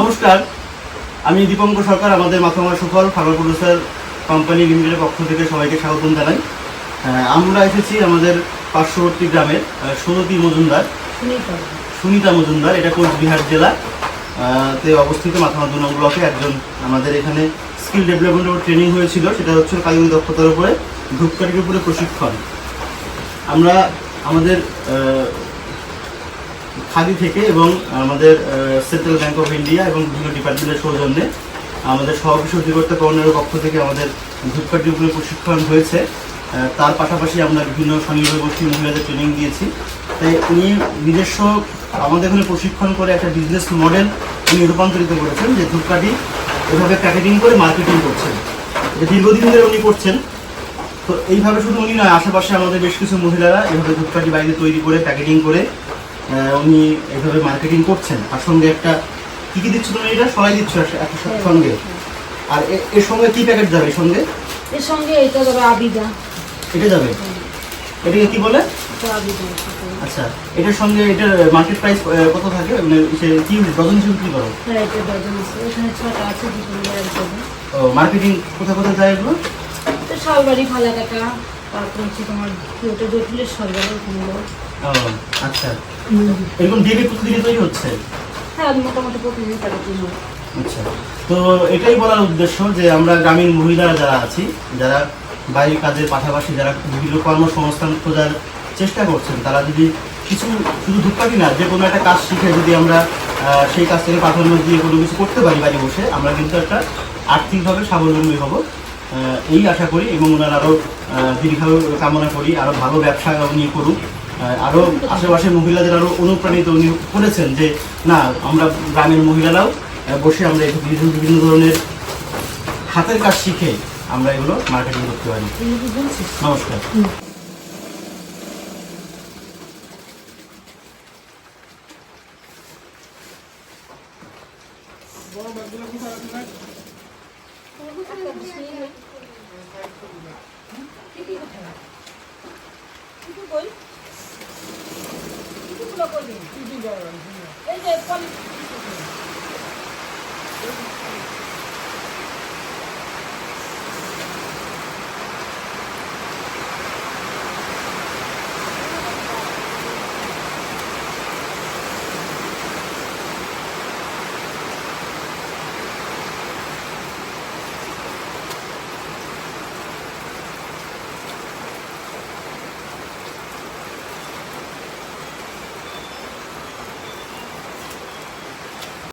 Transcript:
নমস্কার, আমি দীপঙ্কর সরকার। আমাদের মাথামা সুফল ফার্মা প্রডিউসার কোম্পানি লিমিটেডের পক্ষ থেকে সবাইকে স্বাগত জানাই। আমরা এসেছি আমাদের পার্শ্ববর্তী গ্রামের সুনিতা মজুমদার, এটা কোচবিহার জেলা তে অবস্থিত মাথামা 2 নং ব্লকে। একজন আমাদের এখানে স্কিল ডেভেলপমেন্টের ট্রেনিং হয়েছিল, সেটা হচ্ছে কারিগরি দক্ষতার উপরে, ধূপকাঠির উপরে প্রশিক্ষণ। আমরা আমাদের খাদি থেকে এবং আমাদের সেন্ট্রাল ব্যাংক অফ ইন্ডিয়া এবং বিভিন্ন ডিপার্টমেন্টের সৌজন্যে আমাদের সহকৃষি অধিকর্তা কর্ণের পক্ষ থেকে আমাদের ধূপকাঠির উপরে প্রশিক্ষণ হয়েছে। তার পাশাপাশি আমরা বিভিন্ন স্বনির্ভর গোষ্ঠী মহিলাদের ট্রেনিং দিয়েছি। তাই উনি নিজস্ব আমাদের এখানে প্রশিক্ষণ করে একটা বিজনেস মডেল উনি রূপান্তরিত করেছেন, যে ধূপকাঠি এভাবে প্যাকেটিং করে মার্কেটিং করছেন। এটা দীর্ঘদিন ধরে উনি করছেন। তো এইভাবে শুধু উনি নয়, আশেপাশে আমাদের বেশ কিছু মহিলারা এভাবে ধূপকাঠি বাইরে তৈরি করে প্যাকেটিং করে উনি এইভাবে মার্কেটিং করছেন। তার সঙ্গে একটা কী কী দিচ্ছ তুমি? এটা সবাই দিচ্ছ একটা সঙ্গে। আর এর সঙ্গে কি প্যাকেট যাবে? এর সঙ্গে এটা যাবে আবিদা। এটা যাবে, এটাকে কি বলে? আচ্ছা, এটার সঙ্গে এটার মার্কেট প্রাইস কত থাকে? মানে কি ডজন হিসেবে কি করো? এটা ডজন আছে, এখানে 6টা আছে, ও মার্কেটিং কোথায় কোথায় যায় এগুলো? তো শালবাড়ি, ফালাকাটা, তারপর হচ্ছে তোমার ওটা জটিলের সরকারের ওখানে। ও আচ্ছা, এরকম ডেলি প্রতিদিন তৈরি হচ্ছে? হ্যাঁ, মোটামুটি প্রতিদিন প্যাকেটিং হয়। আচ্ছা, তো এটাই বলার উদ্দেশ্য যে আমরা গ্রামীণ মহিলারা যারা আছি, যারা বাইরের কাজের পাশাপাশি যারা বিভিন্ন কর্মসংস্থান খোঁজার চেষ্টা করছেন, তারা যদি কিছু শুধু ধূপকাঠি না, যে কোনো একটা কাজ শিখে যদি আমরা সেই কাজ থেকে প্রাধান্য দিয়ে কোনো কিছু করতে পারি বাড়ি বসে, আমরা কিন্তু একটা আর্থিকভাবে স্বাবলম্বী হব, এই আশা করি। এবং ওনার আরও দীর্ঘায়ু কামনা করি, আরও ভালো ব্যবসা উনি করুক, আরও আশেপাশের মহিলাদের আরও অনুপ্রাণিত উনি করেছেন যে না, আমরা গ্রামের মহিলারাও বসে আমরা বিভিন্ন ধরনের হাতের কাজ শিখে আমরা এগুলো মার্কেটিং করতে পারি। নমস্কার। এই যে